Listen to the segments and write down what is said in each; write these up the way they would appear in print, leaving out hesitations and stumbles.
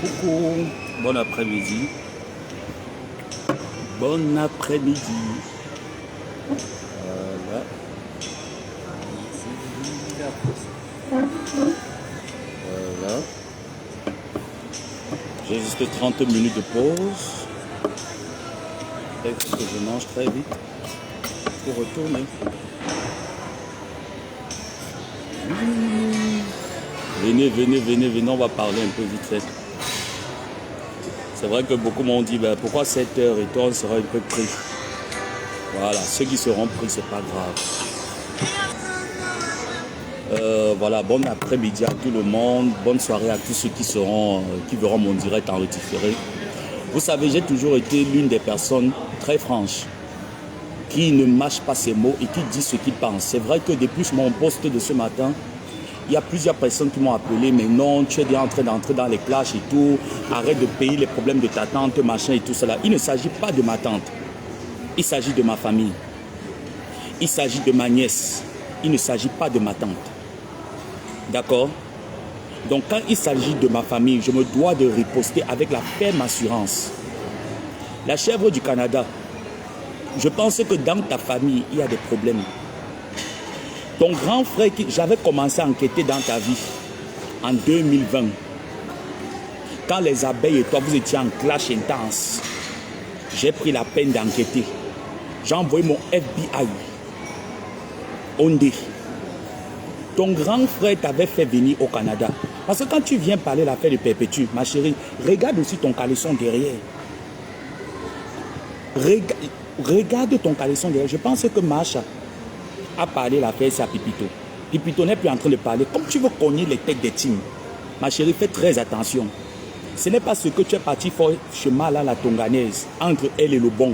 Coucou, bon après-midi. Bon après-midi. Voilà. Voilà. J'ai juste 30 minutes de pause. Il faut que je mange très vite pour retourner. Venez, on va parler un peu vite fait. C'est vrai que beaucoup m'ont dit, ben, pourquoi 7 heures et toi on sera un peu pris. Voilà, ceux qui seront pris, c'est pas grave. Voilà, bon après-midi à tout le monde, bonne soirée à tous ceux qui verront mon direct en redifféré. Vous savez, j'ai toujours été l'une des personnes très franches, qui ne mâche pas ses mots et qui dit ce qu'il pense. C'est vrai que depuis mon post de ce matin, il y a plusieurs personnes qui m'ont appelé, mais non, tu es déjà en train d'entrer dans les clashs et tout, arrête de payer les problèmes de ta tante, machin et tout cela. Il ne s'agit pas de ma tante, il s'agit de ma famille, il s'agit de ma nièce, il ne s'agit pas de ma tante. D'accord? Donc quand il s'agit de ma famille, je me dois de riposter avec la ferme assurance. La chèvre du Canada, je pense que dans ta famille, il y a des problèmes. Ton grand frère, j'avais commencé à enquêter dans ta vie en 2020. Quand les abeilles et toi, vous étiez en clash intense, j'ai pris la peine d'enquêter. J'ai envoyé mon FBI. Ondé. Ton grand frère t'avait fait venir au Canada. Parce que quand tu viens parler l'affaire de Perpétue, ma chérie, regarde aussi ton caleçon derrière. Regarde ton caleçon derrière. Je pense que Macha a parlé l'affaire, c'est à Pipito. Pipito n'est plus en train de parler. Comme tu veux cogner les têtes des teams, ma chérie, fais très attention. Ce n'est pas ce que tu es parti faire chemin là, la tonganaise, entre elle et le bon.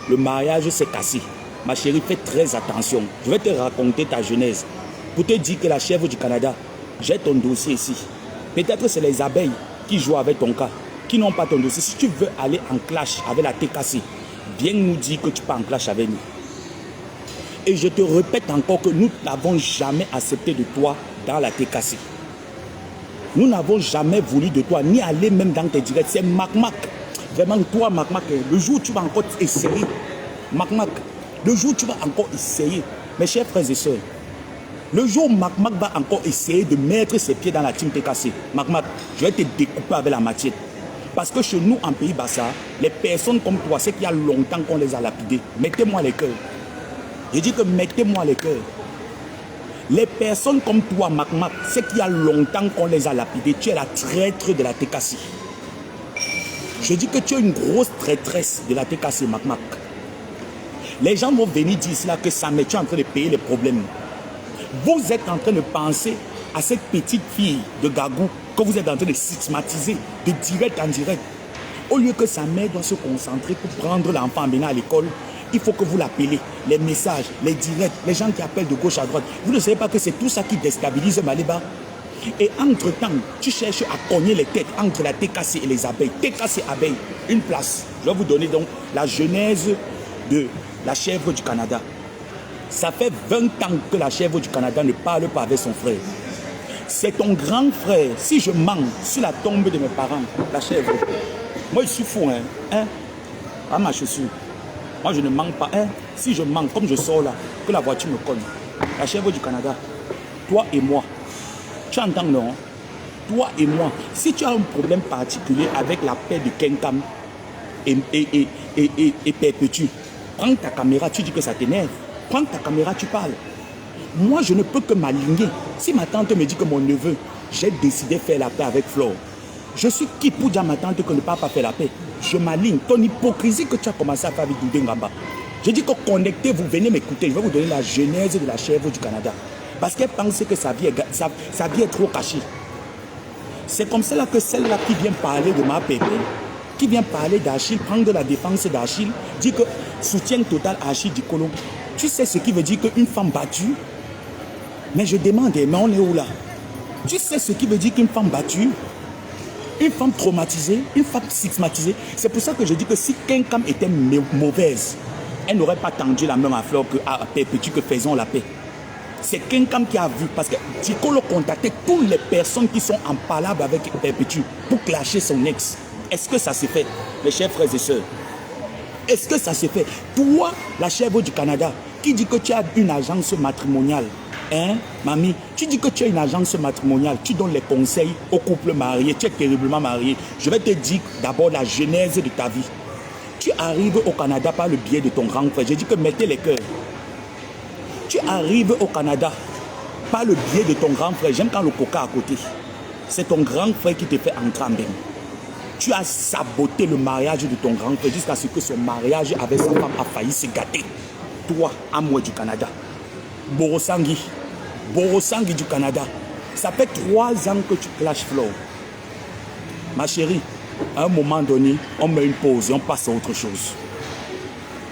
Le mariage s'est cassé. Ma chérie, fais très attention. Je vais te raconter ta genèse. Pour te dire que la chèvre du Canada, j'ai ton dossier ici. Peut-être que c'est les abeilles qui jouent avec ton cas, qui n'ont pas ton dossier. Si tu veux aller en clash avec la TKC, viens nous dire que tu pars en clash avec nous. Et je te répète encore que nous n'avons jamais accepté de toi dans la TKC. Nous n'avons jamais voulu de toi, ni aller même dans tes directs. C'est Mac. Vraiment, toi, Mac, le jour où tu vas encore essayer, Mac, le jour où tu vas encore essayer, mes chers frères et sœurs, le jour où Mac va encore essayer de mettre ses pieds dans la team TKC, Mac, je vais te découper avec la machette. Parce que chez nous, en Pays Bassa, les personnes comme toi, c'est qu'il y a longtemps qu'on les a lapidées. Mettez-moi les cœurs. Je dis que mettez-moi les cœurs. Les personnes comme toi, Mac, c'est qu'il y a longtemps qu'on les a lapidées. Tu es la traître de la TKC. Je dis que tu es une grosse traîtresse de la TKC, Mac. Les gens vont venir dire cela que ça, mais tu es en train de payer les problèmes. Vous êtes en train de penser à cette petite fille de Gagou que vous êtes en train de stigmatiser de direct en direct. Au lieu que sa mère doit se concentrer pour prendre l'enfant amener à l'école, il faut que vous l'appelez, les messages, les directs, les gens qui appellent de gauche à droite. Vous ne savez pas que c'est tout ça qui déstabilise Maliba. Et entre-temps, tu cherches à cogner les têtes entre la TKC et les abeilles. TKC abeilles, une place. Je vais vous donner donc la genèse de la chèvre du Canada. Ça fait 20 ans que la chèvre du Canada ne parle pas avec son frère. C'est ton grand frère. Si je mens sur la tombe de mes parents, la chèvre, moi je suis fou, hein? Pas ma chaussure. Moi je ne mens pas, hein? Si je mens, comme je sors là, que la voiture me cogne. La chèvre du Canada, toi et moi, tu entends non? Toi et moi, si tu as un problème particulier avec la paix de Kenkam et Perpétue, prends ta caméra, tu dis que ça t'énerve. Prends ta caméra, tu parles. Moi, je ne peux que m'aligner. Si ma tante me dit que mon neveu, j'ai décidé de faire la paix avec Flore, je suis qui pour dire à ma tante que ne pas faire la paix? Je m'aligne. Ton hypocrisie que tu as commencé à faire avec Doudé Ngamba. Je dis que connectez, vous venez m'écouter. Je vais vous donner la genèse de la chèvre du Canada. Parce qu'elle pense que sa vie est trop cachée. C'est comme cela que celle-là qui vient parler de ma pépé, qui vient parler d'Achille, prendre la défense d'Achille, dit que soutien total à Achille Dikolo. Tu sais ce qui veut dire qu'une femme battue? Mais je demande, mais on est où là? Tu sais ce qui veut dire qu'une femme battue? Une femme traumatisée, une femme stigmatisée. C'est pour ça que je dis que si Kenkam était mauvaise, elle n'aurait pas tendu la main à Flore que à Perpétue que faisons la paix. C'est quelqu'un qui a vu, parce que Dicolo contactait toutes les personnes qui sont en palabre avec Perpétue pour clasher son ex. Est-ce que ça s'est fait, mes chers frères et sœurs? Est-ce que ça s'est fait? Toi, la chèvre du Canada, qui dit que tu as une agence matrimoniale, hein, mamie, tu dis que tu as une agence matrimoniale, tu donnes les conseils aux couples mariés, tu es terriblement marié. Je vais te dire d'abord la genèse de ta vie. Tu arrives au Canada par le biais de ton grand frère. J'ai dit que mettez les cœurs. Tu arrives au Canada par le biais de ton grand frère. J'aime quand le coca à côté. C'est ton grand frère qui te fait entrer en bain. Tu as saboté le mariage de ton grand frère jusqu'à ce que son mariage avec sa femme a failli se gâter. Toi, Amoué du Canada. Borosangui du Canada. Ça fait 3 ans que tu clashes Flo. Ma chérie, à un moment donné, on met une pause et on passe à autre chose.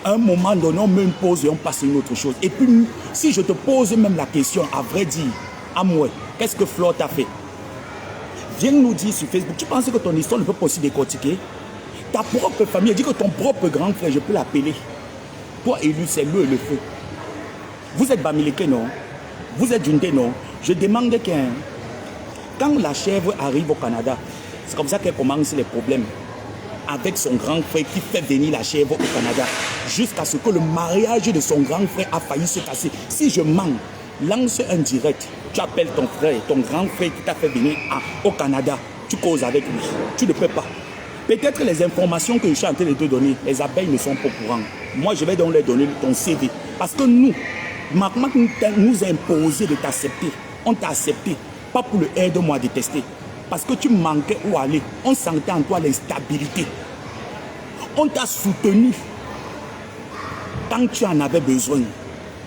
À un moment donné, on met une pause et on passe à une autre chose. Et puis, si je te pose même la question, à vrai dire, Amoué, qu'est-ce que Flo t'a fait? Viens nous dire sur Facebook, tu penses que ton histoire ne peut pas aussi décortiquer? Ta propre famille, dit que ton propre grand frère, je peux l'appeler. Toi élu, c'est l'eau et le feu. Vous êtes Bamileke, non? Vous êtes Junté, non? Je demande qu'un... Quand la chèvre arrive au Canada, c'est comme ça qu'elle commence les problèmes. Avec son grand frère qui fait venir la chèvre au Canada. Jusqu'à ce que le mariage de son grand frère a failli se casser. Si je mens, lance un direct. Tu appelles ton frère, ton grand frère qui t'a fait venir au Canada. Tu causes avec lui. Tu ne peux pas. Peut-être les informations que je suis en train de te donner, les abeilles ne sont pas au courant. Moi, je vais donc leur donner ton CV. Parce que nous, Mac nous a imposé de t'accepter. On t'a accepté. Pas pour le aide-moi à détester. Parce que tu manquais où aller. On sentait en toi l'instabilité. On t'a soutenu quand tu en avais besoin.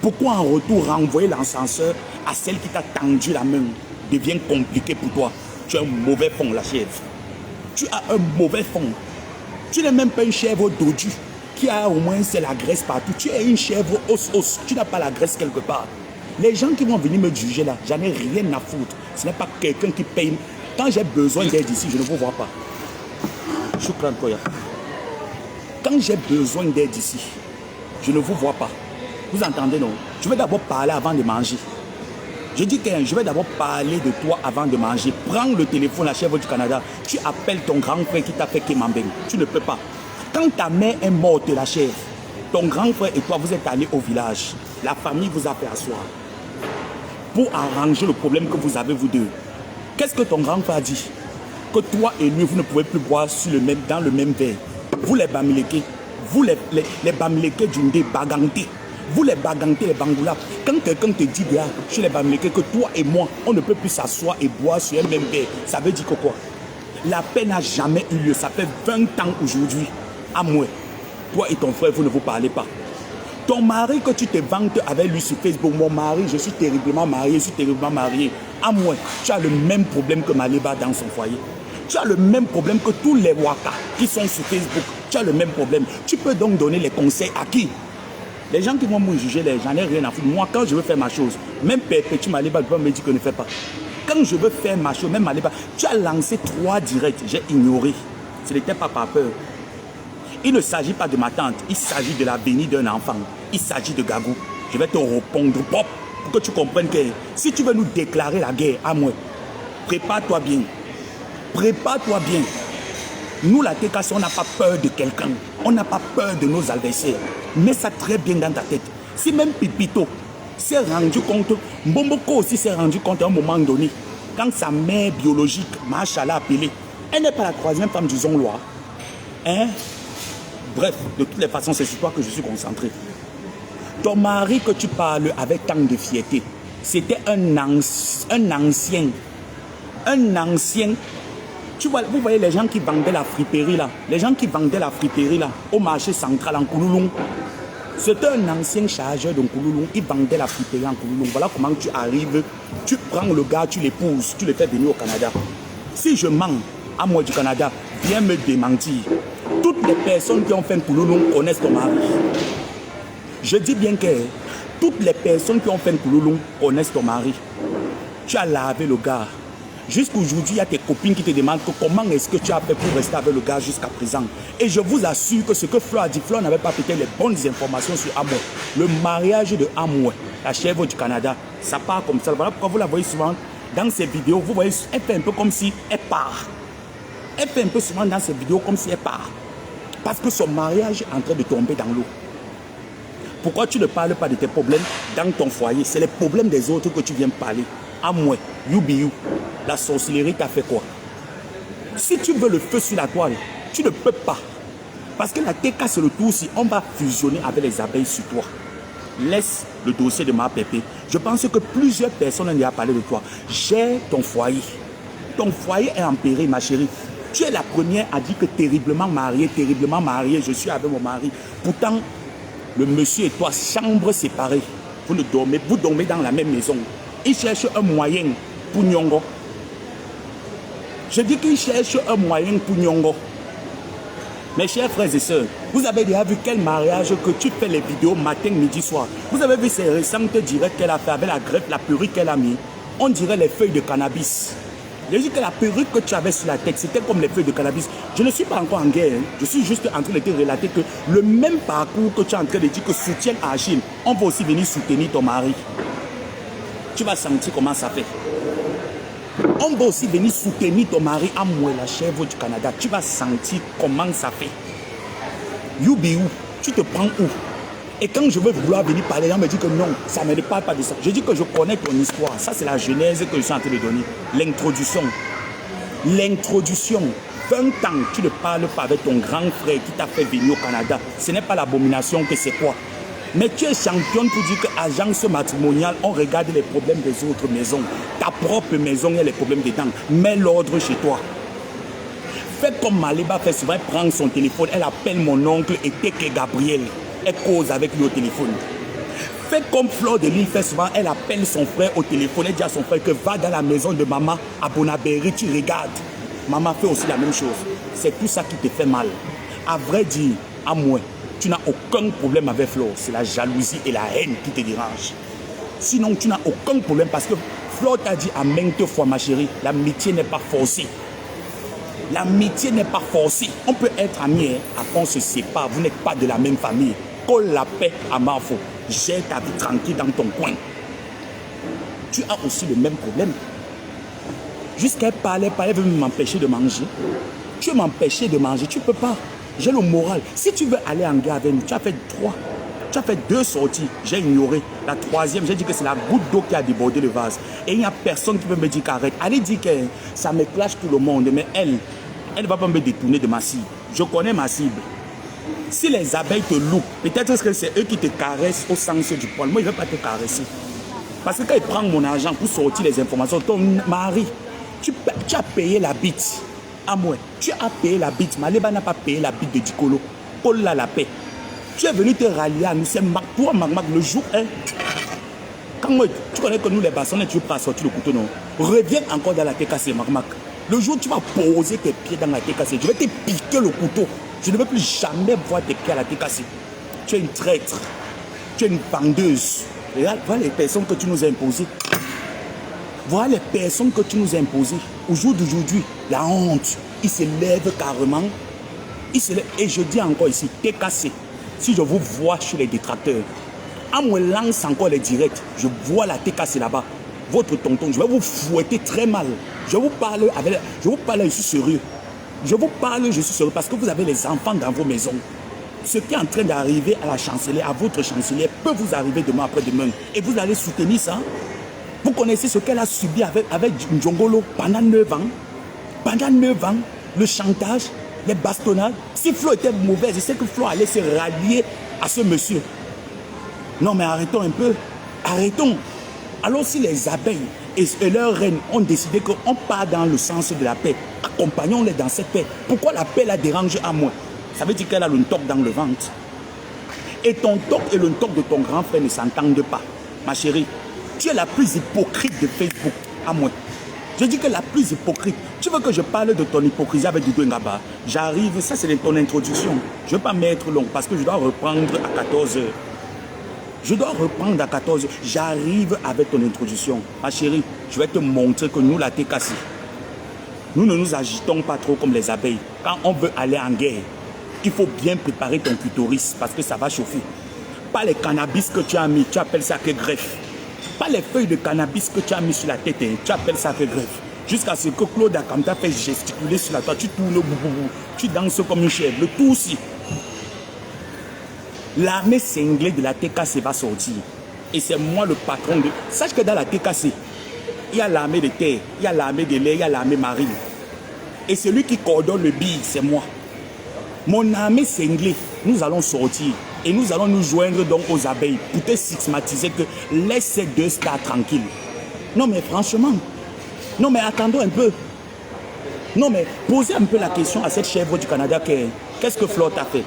Pourquoi en retour renvoyer l'ascenseur à celle qui t'a tendu la main devient compliqué pour toi? Tu as un mauvais fond, la chèvre. Tu as un mauvais fond. Tu n'es même pas une chèvre dodue qui a au moins c'est la graisse partout. Tu es une chèvre os. Tu n'as pas la graisse quelque part. Les gens qui vont venir me juger là, j'en ai rien à foutre. Ce n'est pas quelqu'un qui paye. Quand j'ai besoin d'aide ici, je ne vous vois pas. Choukran Koya. Quand j'ai besoin d'aide ici, je ne vous vois pas. Vous entendez, non? Je vais d'abord parler avant de manger. Je dis que je vais d'abord parler de toi avant de manger. Prends le téléphone, la chèvre du Canada. Tu appelles ton grand frère qui t'a fait Kemambeng. Tu ne peux pas. Quand ta mère est morte, la chèvre, ton grand frère et toi, vous êtes allés au village. La famille vous a fait asseoir pour arranger le problème que vous avez, vous deux. Qu'est-ce que ton grand frère a dit? Que toi et lui, vous ne pouvez plus boire dans le même verre. Vous les Bamileke, vous les Bamileke d'Undé, Baganté. Vous les Baganté, les Bangoula. Quand quelqu'un te dit là, chez les Bamileke, que toi et moi, on ne peut plus s'asseoir et boire sur un même verre, ça veut dire que quoi? La paix n'a jamais eu lieu. Ça fait 20 ans aujourd'hui. À moi, toi et ton frère, vous ne vous parlez pas. Ton mari que tu te vantes avec lui sur Facebook, mon mari, je suis terriblement marié, À moi, tu as le même problème que Maliba dans son foyer. Tu as le même problème que tous les Waka qui sont sur Facebook. Tu as le même problème. Tu peux donc donner les conseils à qui? Les gens qui vont me juger, j'en ai rien à foutre. Moi, quand je veux faire ma chose, même Perpétue Maliba, tu peux me dire que ne fais pas. Quand je veux faire ma chose, même Maliba, tu as lancé 3 directs, j'ai ignoré. Ce n'était pas par peur. Il ne s'agit pas de ma tante, il s'agit de l'avenir d'un enfant. Il s'agit de Gagou. Je vais te répondre pour que tu comprennes que si tu veux nous déclarer la guerre à moi, prépare-toi bien. Prépare-toi bien. Nous, la TKC, on n'a pas peur de quelqu'un. On n'a pas peur de nos adversaires. Mets ça très bien dans ta tête. Si même Pipito s'est rendu compte, Mbomboko aussi s'est rendu compte à un moment donné, quand sa mère biologique, Machala, a appelé, elle n'est pas la 3e femme du Zonglois. Hein? Bref, de toutes les façons, c'est sur toi que je suis concentré. Ton mari que tu parles avec tant de fierté, c'était un ancien. Tu vois, vous voyez les gens qui vendaient la friperie là, au marché central en Koulouloum. C'était un ancien chargeur de Koulouloum, il vendait la friperie en Koulouloum. Voilà comment tu arrives, tu prends le gars, tu l'épouses, tu le fais venir au Canada. Si je mens à moi du Canada, viens me démentir. Toutes les personnes qui ont fait Koulouloum connaissent ton mari. Je dis bien que toutes les personnes qui ont fait Koulouloum connaissent ton mari. Tu as lavé le gars. Jusqu'aujourd'hui, il y a tes copines qui te demandent comment est-ce que tu as fait pour rester avec le gars jusqu'à présent. Et je vous assure que ce que Flo a dit, Flo n'avait pas peut-être les bonnes informations sur Amoué. Le mariage de Amoué la chèvre du Canada. Ça part comme ça. Voilà pourquoi vous la voyez souvent dans ces vidéos. Vous voyez, elle fait un peu comme si elle part. Elle fait un peu souvent dans ces vidéos comme si elle part. Parce que son mariage est en train de tomber dans l'eau. Pourquoi tu ne parles pas de tes problèmes dans ton foyer? C'est les problèmes des autres que tu viens parler. À moi, you be you. La sorcellerie t'a fait quoi? Si tu veux le feu sur la toile, tu ne peux pas. Parce que la TK, c'est le tout si on va fusionner avec les abeilles sur toi. Laisse le dossier de ma pépé. Je pense que plusieurs personnes ont déjà parlé de toi. J'ai ton foyer. Ton foyer est en péril, ma chérie. Tu es la première à dire que terriblement mariée, je suis avec mon mari. Pourtant, le monsieur et toi, chambre séparée. Vous dormez dans la même maison. Il cherche un moyen pour Nyongo. Je dis qu'il cherche un moyen pour Nyongo. Mes chers frères et sœurs, vous avez déjà vu quel mariage que tu fais les vidéos matin, midi, soir. Vous avez vu ces récentes directs qu'elle a fait avec la greffe, la perruque qu'elle a mis. On dirait les feuilles de cannabis. J'ai dit que la perruque que tu avais sur la tête, c'était comme les feuilles de cannabis. Je ne suis pas encore en guerre. Hein. Je suis juste en train de te relater que le même parcours que tu es en train de dire que soutient Achille, on va aussi venir soutenir ton mari. Tu vas sentir comment ça fait. On va aussi venir soutenir ton mari à moi, la chèvre du Canada. Tu vas sentir comment ça fait. You be où? Tu te prends où? Et quand je veux vouloir venir parler, on me dit que non, ça ne me parle pas de ça. Je dis que je connais ton histoire. Ça, c'est la genèse que je suis en train de donner. L'introduction. L'introduction. 20 ans, tu ne parles pas avec ton grand frère qui t'a fait venir au Canada. Ce n'est pas l'abomination que c'est quoi. Mais tu es championne pour dire qu'agence matrimoniale, on regarde les problèmes des autres maisons. Ta propre maison, il y a les problèmes dedans. Mets l'ordre chez toi. Fais comme Maliba fait souvent, elle prend son téléphone, elle appelle mon oncle et Teke Gabriel. Elle cause avec lui au téléphone. Fais comme Fleur de Lille fait souvent, elle appelle son frère au téléphone, elle dit à son frère que va dans la maison de maman à Bonabéry, tu regardes. Maman fait aussi la même chose. C'est tout ça qui te fait mal. À vrai dire, à moi, tu n'as aucun problème avec Flore. C'est la jalousie et la haine qui te dérangent. Sinon, tu n'as aucun problème parce que Flore t'a dit à maintes fois, ma chérie, l'amitié n'est pas forcée. L'amitié n'est pas forcée. On peut être amis, hein, après on se sépare. Vous n'êtes pas de la même famille. Colle la paix à Marfo. J'ai ta vie tranquille dans ton coin. Tu as aussi le même problème. Jusqu'à parler, veut m'empêcher de manger. Tu veux m'empêcher de manger, tu ne peux pas. J'ai le moral. Si tu veux aller en guerre avec nous, tu as fait 3. Tu as fait 2 sorties. J'ai ignoré. La 3e, j'ai dit que c'est la goutte d'eau qui a débordé le vase. Et il n'y a personne qui peut me dire qu'arrête. Elle dit que ça me clash tout le monde. Mais elle ne va pas me détourner de ma cible. Je connais ma cible. Si les abeilles te louent, peut-être que c'est eux qui te caressent au sens du poil. Moi, je ne vais pas te caresser. Parce que quand ils prennent mon argent pour sortir les informations, ton mari, tu as payé la bite. À moi, tu as payé la bite. Maliba n'a pas payé la bite de Dikolo. Paul l'a la paix. Tu es venu te rallier à nous. C'est toi, Magmac, le jour 1. Quand moi, tu connais que nous, les bassons, tu ne veux pas sortir le couteau, non. Reviens encore dans la TKC, Magmac. Le jour où tu vas poser tes pieds dans la TKC, je vais te piquer le couteau. Je ne veux plus jamais voir tes pieds à la TKC. Tu es une traître. Tu es une vendeuse. Regarde, voilà les personnes que tu nous as imposées. Voilà les personnes que tu nous as imposées. Au jour d'aujourd'hui, la honte, il se lève carrément. Il se lève. Et je dis encore ici, TKC, si je vous vois chez les détracteurs, on me lance encore les directs, je vois la TKC là-bas. Votre tonton, je vais vous fouetter très mal. Je vous parle, je suis sérieux. Je vous parle, je suis sérieux parce que vous avez les enfants dans vos maisons. Ce qui est en train d'arriver à la chancelière, à votre chancelière, peut vous arriver demain après-demain. Et vous allez soutenir ça. Vous connaissez ce qu'elle a subi avec Njongolo pendant 9 ans. Pendant 9 ans, le chantage, les bastonnades. Si Flo était mauvaise, je sais que Flo allait se rallier à ce monsieur. Non mais arrêtons un peu. Arrêtons. Alors si les abeilles et leurs reines ont décidé qu'on part dans le sens de la paix, accompagnons-les dans cette paix. Pourquoi la paix la dérange à moi? Ça veut dire qu'elle a le toc dans le ventre. Et ton toc et le toc de ton grand frère ne s'entendent pas. Ma chérie, tu es la plus hypocrite de Facebook à moi. Je dis que la plus hypocrite. Tu veux que je parle de ton hypocrisie avec Doudou Ngaba? J'arrive, ça c'est ton introduction. Je ne vais pas mettre long parce que je dois reprendre à 14 h. Je dois reprendre à 14 h. J'arrive avec ton introduction. Ma chérie, je vais te montrer que nous, la TKC, nous ne nous agitons pas trop comme les abeilles. Quand on veut aller en guerre, il faut bien préparer ton clitoris parce que ça va chauffer. Pas les cannabis que tu as mis, tu appelles ça que greffe. Pas les feuilles de cannabis que tu as mis sur la tête, hein, tu appelles ça que greffe. Jusqu'à ce que Claude Akamta fait gesticuler sur la tête, tu tournes, tu danses comme une chèvre, le tout aussi. L'armée cinglée de la TKC va sortir. Et c'est moi le patron de... Sache que dans la TKC, il y a l'armée de terre, il y a l'armée de l'air, il y a l'armée marine. Et celui qui coordonne le bille, c'est moi. Mon armée cinglée, nous allons sortir. Et nous allons nous joindre donc aux abeilles pour te stigmatiser que laisse ces deux stars tranquilles. Non mais franchement, non mais attendons un peu. Non mais posez un peu la question à cette chèvre du Canada, qu'est-ce que Flore a fait?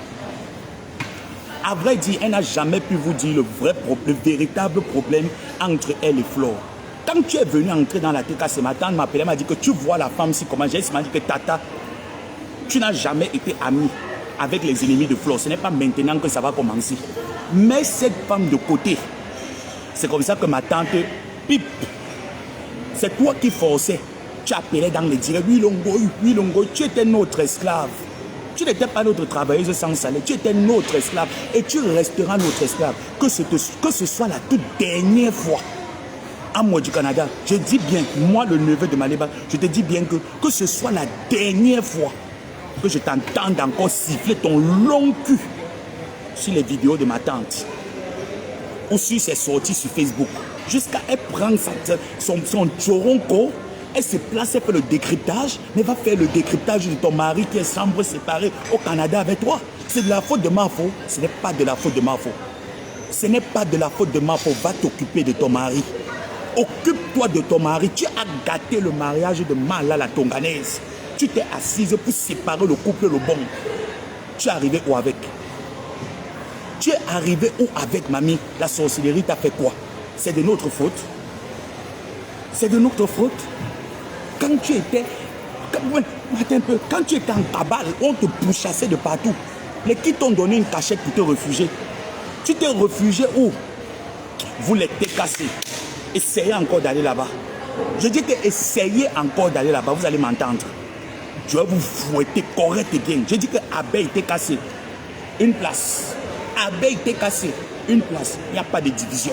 À vrai dire, elle n'a jamais pu vous dire le véritable problème entre elle et Flore. Quand tu es venu entrer dans la TK ce matin, elle m'a appelé, elle m'a dit que tu vois la femme si comment. J'ai dit que Tata, tu n'as jamais été amie avec les ennemis de Flore. Ce n'est pas maintenant que ça va commencer. Mets cette femme de côté. C'est comme ça que ma tante pipe. C'est toi qui forçais. Tu appelais dans les directs. Oui, Longo, tu étais notre esclave. Tu n'étais pas notre travailleuse sans salaire. Tu étais notre esclave. Et tu resteras notre esclave. Que ce soit la toute dernière fois. À moi du Canada, je dis bien, moi le neveu de Maléba, je te dis bien que ce soit la dernière fois que je t'entende encore siffler ton long cul sur les vidéos de ma tante ou sur ses sorties sur Facebook. Jusqu'à elle prendre son choronco, elle se place, elle fait le décryptage, mais va faire le décryptage de ton mari qui est chambre séparée au Canada avec toi. C'est de la faute de Mafo. Ce n'est pas de la faute de Mafo. Ce n'est pas de la faute de Mafo. Va t'occuper de ton mari. Occupe-toi de ton mari. Tu as gâté le mariage de Mala la Tonganaise. Tu t'es assise pour séparer le couple le bon. Tu es arrivé où avec? Tu es arrivé où avec, mamie? La sorcellerie t'a fait quoi? C'est de notre faute. C'est de notre faute. Quand tu étais... Attends un peu. Quand tu étais en cabale, on te pourchassait de partout. Les qui t'ont donné une cachette pour te réfugier. Tu t'es réfugié où? Vous les TKC. Essayez encore d'aller là-bas. Je dis que essayez encore d'aller là-bas. Vous allez m'entendre. Je vais vous fouetter correct et bien. Je dis que abeille TKC. Une place. Abeille TKC. Une place. Il n'y a pas de division.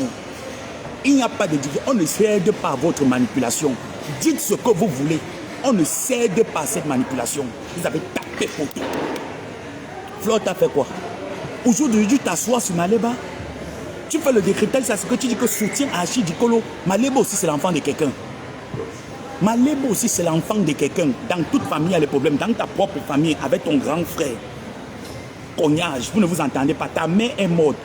Il n'y a pas de division. On ne cède pas à votre manipulation. Dites ce que vous voulez. On ne cède pas à cette manipulation. Vous avez tapé pour tout. Flore t'a fait quoi? Aujourd'hui, tu t'assois sur Maléba. Tu fais le décryptage, c'est ce que tu dis que soutien à Achille Dikolo. Maléba aussi, c'est l'enfant de quelqu'un. Maléba aussi, c'est l'enfant de quelqu'un. Dans toute famille, il y a des problèmes. Dans ta propre famille, avec ton grand frère. Cognage, vous ne vous entendez pas. Ta mère est morte.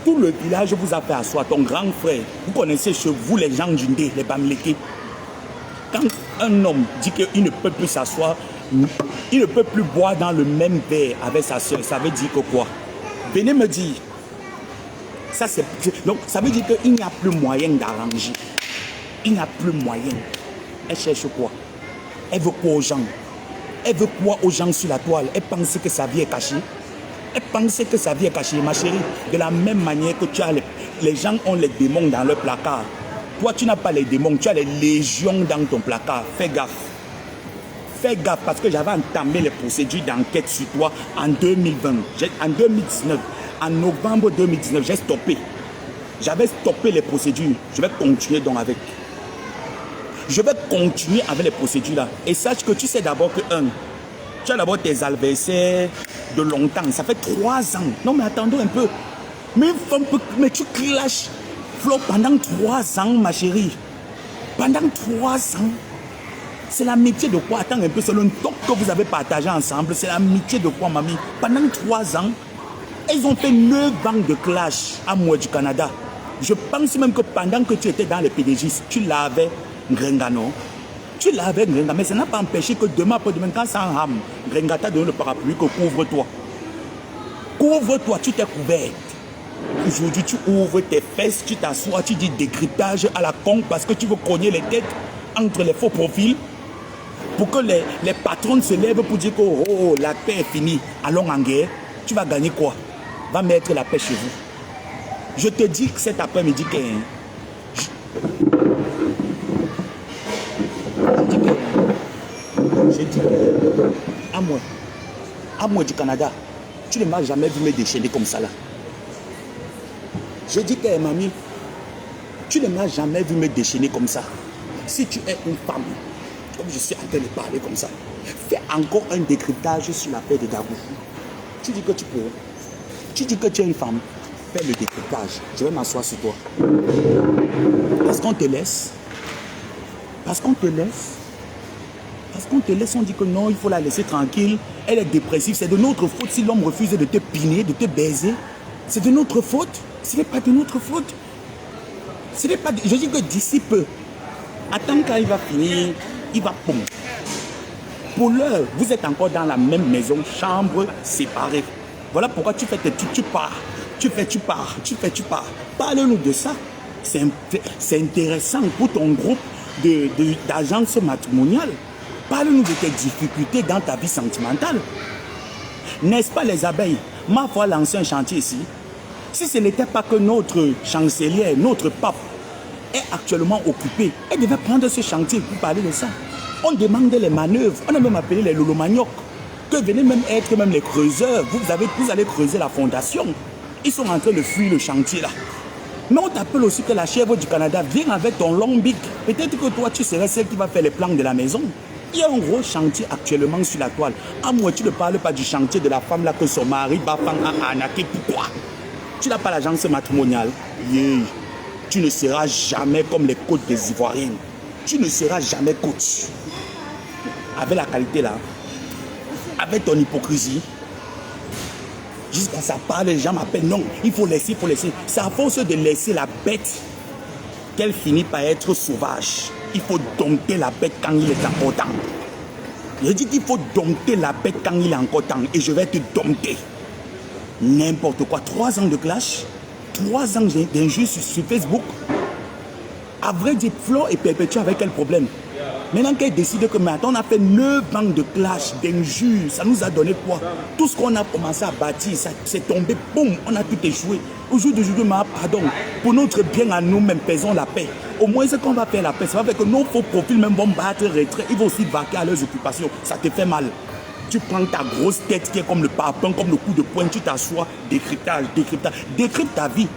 Tout le village vous a fait asseoir. Ton grand frère, vous connaissez chez vous les gens du Ndé, les Bamlékés. Quand un homme dit qu'il ne peut plus s'asseoir, il ne peut plus boire dans le même verre avec sa soeur, ça veut dire que quoi? Venez me dire. Ça, donc, ça veut dire qu'il n'y a plus moyen d'arranger. Il n'y a plus moyen. Elle cherche quoi? Elle veut quoi aux gens? Elle veut quoi aux gens sur la toile? Elle pense que sa vie est cachée. Elle pense que sa vie est cachée, ma chérie. De la même manière que tu as les gens ont les démons dans leur placard. Toi, tu n'as pas les démons, tu as les légions dans ton placard. Fais gaffe. Fais gaffe parce que j'avais entamé les procédures d'enquête sur toi en 2020. En 2019. En novembre 2019, j'ai stoppé. J'avais stoppé les procédures. Je vais continuer donc avec. Je vais continuer avec les procédures là. Et sache que tu sais d'abord que tu as d'abord tes adversaires de longtemps. Ça fait 3 ans. Non mais attendons un peu. Mais tu clashes Flore pendant 3 ans, ma chérie. Pendant 3 ans. C'est l'amitié de quoi? Attends un peu, c'est le top que vous avez partagé ensemble. C'est l'amitié de quoi, mamie? Pendant 3 ans. Ils ont fait 9 ans de clash à moi du Canada. Je pense même que pendant que tu étais dans les PDG, tu l'avais Ngrenga, non? Tu l'avais Ngrenga, mais ça n'a pas empêché que demain après-demain, quand ça en rame, Ngrenga t'a donné le parapluie que couvre-toi. Couvre-toi, tu t'es couvert. Aujourd'hui, tu ouvres tes fesses, tu t'assois, tu dis décryptage à la con parce que tu veux cogner les têtes entre les faux profils pour que les patrons se lèvent pour dire que oh, la paix est finie, allons en guerre. Tu vas gagner quoi? Va mettre la paix chez vous. Je te dis que cet après-midi, à moi du Canada, tu ne m'as jamais vu me déchaîner comme ça là. Je dis que mamie, tu ne m'as jamais vu me déchaîner comme ça. Si tu es une femme, comme je suis en train de parler comme ça, fais encore un décryptage sur la paix de Gabou. Tu dis que tu peux. Tu dis que tu es une femme. Fais le décryptage. Je vais m'asseoir sur toi. Parce qu'on te laisse. Parce qu'on te laisse. Parce qu'on te laisse, on dit que non, il faut la laisser tranquille. Elle est dépressive. C'est de notre faute si l'homme refuse de te piner, de te baiser. C'est de notre faute. Ce n'est pas de notre faute. Ce n'est pas. Je dis que d'ici peu, attends quand il va finir, il va pom. Pour l'heure, vous êtes encore dans la même maison, chambre séparée. Voilà pourquoi tu fais tes trucs, tu pars. Tu pars. Parle-nous de ça. C'est intéressant pour ton groupe d'agence matrimoniale. Parle-nous de tes difficultés dans ta vie sentimentale. N'est-ce pas les abeilles? Ma foi, lancé un chantier ici. Si ce n'était pas que notre chancelière, notre pape, est actuellement occupé, elle devait prendre ce chantier pour parler de ça. On demandait les manœuvres, on a même appelé les lolomagnocs, que venaient même être même les creuseurs. Vous allez creuser la fondation. Ils sont en train de fuir le chantier là. Mais on t'appelle aussi que la chèvre du Canada vient avec ton long bic. Peut-être que toi, tu serais celle qui va faire les plans de la maison. Il y a un gros chantier actuellement sur la toile. À moi, tu ne parles pas du chantier de la femme là que son mari Bafang a arnaqué. Pourquoi? Tu n'as pas l'agence matrimoniale. Yeah. Tu ne seras jamais comme les côtes des Ivoiriens. Tu ne seras jamais coach. Avec la qualité là, avec ton hypocrisie, jusqu'à ça parle, les gens m'appellent. Non, il faut laisser, C'est à force de laisser la bête qu'elle finit par être sauvage. Il faut dompter la bête quand il est encore temps. Je dis qu'il faut dompter la bête quand il est encore temps. Et je vais te dompter. N'importe quoi. 3 ans de clash, 3 ans d'injures sur Facebook. À vrai dire, Flo et Perpétue avec quel problème? Maintenant qu'elle décide que maintenant on a fait 9 ans de clash, d'injures, ça nous a donné quoi? Tout ce qu'on a commencé à bâtir, ça s'est tombé, boum, on a tout échoué. Aujourd'hui, pardon, pour notre bien à nous-mêmes, faisons la paix. Au moins, ce qu'on va faire la paix, ça va faire que nos faux profils même vont battre retrait, ils vont aussi vaquer à leurs occupations. Ça te fait mal. Tu prends ta grosse tête qui est comme le parpaing, comme le coup de poing, tu t'assois, décryptage. Décrypte ta vie.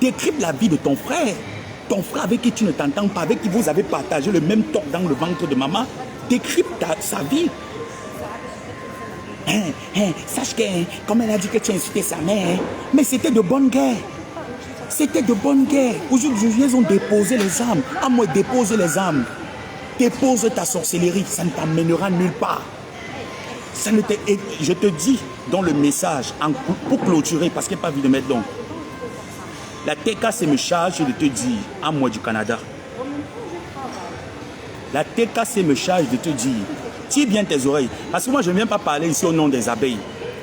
Décrypte la vie de ton frère. Ton frère avec qui tu ne t'entends pas, avec qui vous avez partagé le même top dans le ventre de maman, décrypte sa vie. Sache que, comme elle a dit que tu as insulté sa mère, mais c'était de bonne guerre. C'était de bonne guerre. Aujourd'hui, ils ont déposé les armes. À moi, dépose les armes. Dépose ta sorcellerie, ça ne t'emmènera nulle part. Je te dis dans le message, pour clôturer, parce qu'il n'y a pas envie de mettre long. La TKC me charge de te dire, à moi du Canada. La TKC me charge de te dire, tire bien tes oreilles. Parce que moi, je ne viens pas parler ici au nom des abeilles.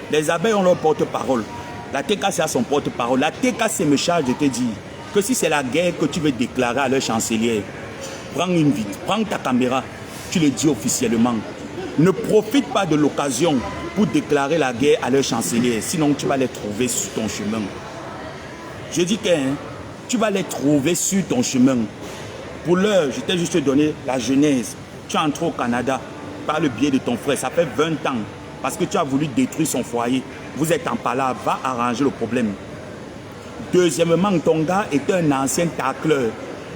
Les abeilles ont leur porte-parole. La TKC a son porte-parole. La TKC me charge de te dire que si c'est la guerre que tu veux déclarer à leur chancelière, prends ta caméra, tu le dis officiellement. Ne profite pas de l'occasion pour déclarer la guerre à leur chancelière, sinon tu vas les trouver sur ton chemin. Je dis que tu vas les trouver sur ton chemin. Pour l'heure, je t'ai juste donné la genèse. Tu es entré au Canada par le biais de ton frère. Ça fait 20 ans parce que tu as voulu détruire son foyer. Vous êtes en palabre, va arranger le problème. Deuxièmement, ton gars était un ancien tacleur.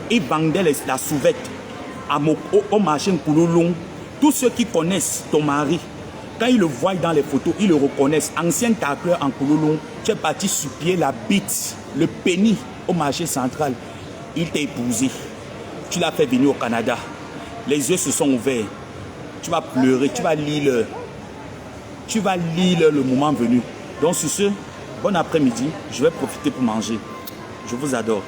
Il vendait la souvette au marché Koulouloum. Tous ceux qui connaissent ton mari, quand ils le voient dans les photos, ils le reconnaissent. Ancien tacleur en Koulouloum, tu es parti supplier la bite, le pénis au marché central. Il t'a épousé. Tu l'as fait venir au Canada. Les yeux se sont ouverts. Tu vas pleurer, tu vas lire le moment venu. Donc sur ce, bon après-midi, je vais profiter pour manger. Je vous adore.